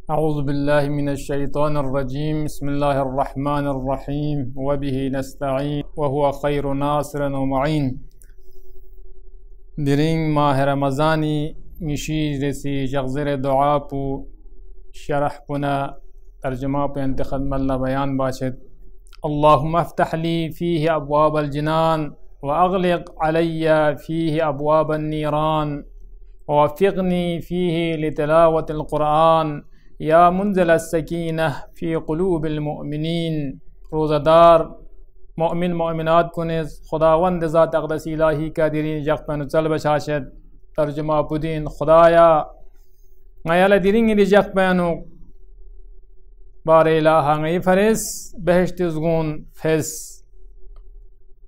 अऊज़ु बिल्लाहि मिनश्शैतानिर्रजीम बिस्मिल्लाहिर्रहमानिर्रहीम वबिही नस्तईन वहुवा खैरु नासिरन व मुईन। दिरिंग माह रमज़ानी मिशीर रसी जगज़र दुआ पु शरह पुना तर्जुमा पे इंतखद मल्ला बयान बाशद। अल्लाहुम्मा अफ्तह ली फ़ीहि अब्वाबल जिनान व अग़लिक़ अलय्या फ़ीहि अब्वाबन नीरान व वफ़्फ़िक़नी फ़ीहि लितिलावतिल क़ुरआन या मुंज़िल अस्सकीनह फ़ी क़ुलूबिल मुअमिनीन। रोज़ादार मोमिन मोमिनात को ने खुदावंद ज़ात अक़दस इलाही का दिरीन जख्पन चल बशाशद। तर्जुमा पुदीन खुदाया ngayala diringi di jakpanu bare ilaha ngay faris beheshti uzgun fes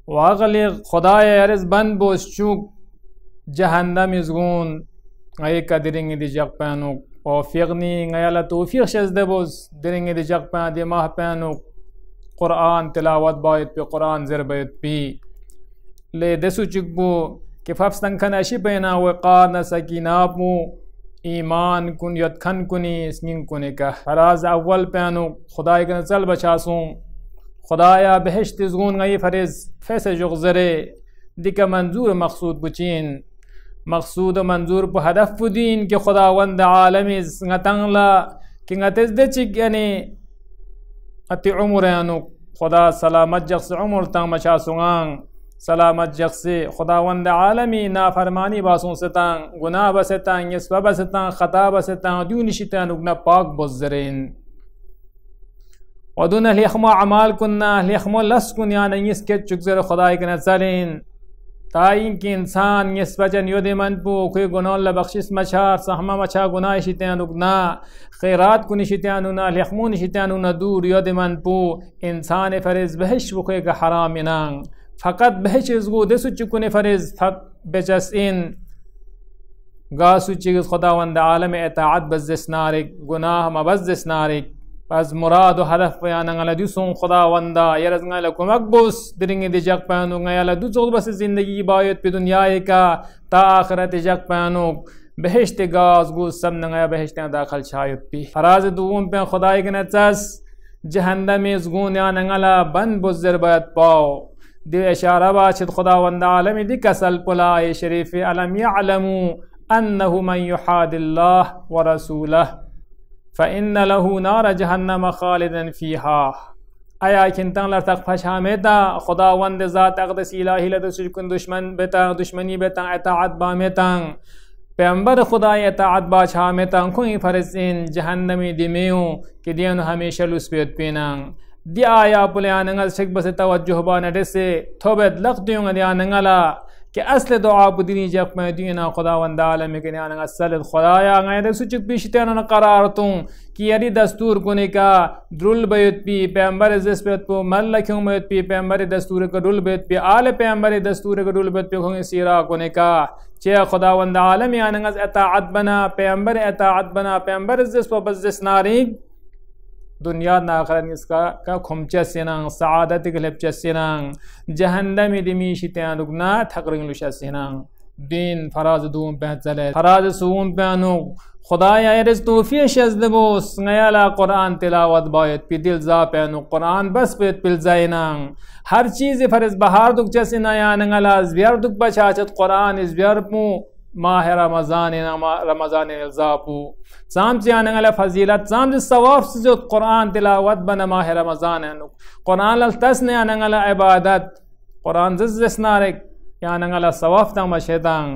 waghli khudaya yaris ban bos chuk jahannam izgun ngay ka diringi di jakpanu o fiqni ngayala tawfiq shazde bos diringi di jakpan di mahpanu Quran tilawat bayit bi Quran zir bayit bi le desu chukbu ke fafstan kanashi bayna waqana sakinapu ईमान कुन यत्खन कुनी स्निंग कुने का फराज अव्वल पैनु खुदाई के नचल बचासूं खुदाया बहश्त ज़गून गई फरिज फैसे जुगज़रे दिका मंजूर मकसूद बुचीन मकसूद मंजूर पर हदफ बुदीन के खुदावंद आलमी ngतंगला कि ngतज दे चिक यानी अति उम्र यानु खुदा सलामत जख्स उम्र तंग मचासूंगांग सलामत जख्से खुदावंद आलमी नाफरमानी बासों से तांग गुनाह बसे तांग यस्वा बसे तांग खता बसे तांग दूनी शितान उगना पाक बज़रेन वदुन लिखमा अमाल कुन्ना लिखमा लस कुन यान यस के चुगज़र खुदाई के नचलेन ताइन कि इंसान यस वजन योदे मन पो कोई गुनाह ला बख्शिश मचार सहमा मचा गुनाह शितान उगना खैरात कुन शितान उना लिखमून शितान उना दूर योदे मन पो इंसान फरिज बहश वक़े का हराम इनांग फ़कत बहच इज़गो देसु चुकुने फरिज फक बेचस इन गासु चिग़ खुदावंद आलम एताअत बज़्ज़िस नारिक गुनाह मबज़्ज़िस नारिक बस मुराद व हदफ बयानंगला दुसों खुदावंदा यरज़ंगला कुमकबुस दिरिंगे दि जग पानु ngayala दुसों बस ज़िंदगी बायत पे दुनिया का ता आखिरत जग पानु बहश्त गाज़ गु सब नंगया बहश्त दाखिल शायद पी फराज दुम पे खुदाई के नचस जहन्नम इज़गुन यानंगला बन बुज़्ज़र बायत पाओ दि इशारा बाशिद खुदावंद आलमी दि कसल पुलाए शरीफ अलम यअलमू अन्नहु मन युहादिल्लाह व रसूलह फ़इन्न लहू नार जहन्नम खालिदन फ़ीहा। आया किंतन लर्तक फशामेता खुदावंद ज़ात अक़दस इलाही लदुशकुन दुश्मन बेता दुश्मनी बेता एताअत बामेता पैगंबर खुदा एताअत बाछामेता कोई फरसिन जहन्नमी दिमेऊ कि दियन हमेशा लुस्बेत पेनांग दि आया पुलियानंगल शेख बस तवज्जुह बानडे से थोबत लख्तियों दियानंगला कि असल दुआ बुदनी जब मैं दीना खुदावंद आलम के नियानंग असल खुदाया गए सुचक पिछते न करार तुम कि यदि दस्तूर कोने का द्रुल बैत पी पैगंबर जिस बैत को मल लख्यों बैत पी पैगंबर दस्तूर का दुल बैत पी आल पैगंबर दस्तूर का दुल बैत पे होंगे सीरा कोने का चे खुदावंद आलम यानंग एताअत बना पैगंबर जिस पर बज़्ज़िस नारिक दुनिया नाखरन इसका का खुमचा सेनांग सआदत गलबचा सेनांग जहन्नम दिमी शितान उगना थकरिंग लुशा सेनांग दिन फराज दूम पे चले फराज सूम पे अनु खुदाया यरज तौफीक शज़दबोस ngayala कुरान तिलावत बायत पि दिल जा पे अनु कुरान बस पे पिल जाइनांग हर चीज फरज बहार दुख जसिना यानंगला ज़बियर दुख बचाचत कुरान इज़बियर पु माह रमज़ान इल्ज़ापू साम से आने फजीलत साम से सवाब से जो कुरान तिलावत बना माह रमज़ान है कुरान तस ने आने इबादत कुरान जिस नारिक यानंगला सवाब तंग मशेदांग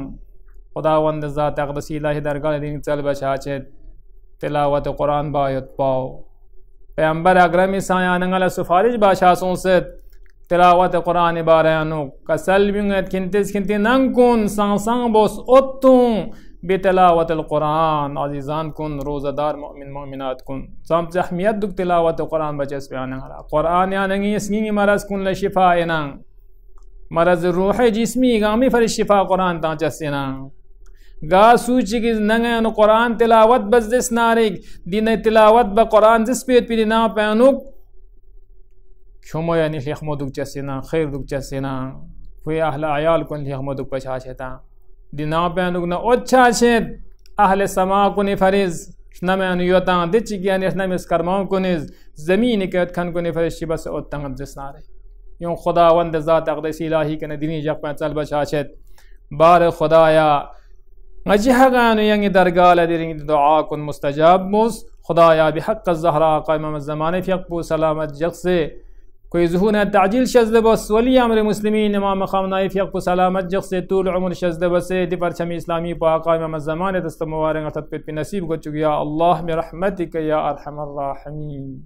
खुदावंद ज़ात अक़दस इलाही दरगाह दिन चल बचाचे तिलावत कुरान बायत पाओ पैगंबर अकरम सा यानंगला सुफारिश बाशासों से तिलावत कुरान बारानु कसल बिंगत किंतिस किंति नंकुन सांग बोस ओत्तुं बितिलावत कुरान अजीजान कुन रोज़ादार मोमिन मोमिनात कुन साम अहमियत दुक तिलावत कुरान बचस बयान कुरान यानंगी इसकी मरज कुन ल शिफा इनांग मरज रूह जिस्मी गामी फर शिफा कुरान ता चसिनांग गा सूची की नंगन कुरान तिलावत बज़्ज़िस नारिक दिन तिलावत ब कुरान जिस पे पिना पैनुक शुमो यानी लिखमदुक चसिना खैर दुक चसिना कोई अहल आयाल कुन लिखमदुक पछाशता दिना पैनुक न अच्छा छेद अहल समा कुन फरिज شنما نيوتان دتشي يعني شنما سكرمان كونيز زمين كات كان كوني فرشي بس اوتان جسناري يوم خدا وند ذات اقدس الهي كن ديني جاك پنچال بشاشت بار خدايا مجهغان ينگ درگال ديرين دعاء كن مستجاب موس خدايا بحق الزهراء قائمة الزمان في يقبو سلامت جغسي کوئی ذہون تعجیل شزد بس ولی امر مسلمین امام خامنائی في يقبو سلامت جغسي طول عمر شزد بس دي پرچم اسلامی پا قائمة الزمان دست موارن ارتد پت نصیب کو چکیا اللہ برحمتک یا ارحم الراحمین.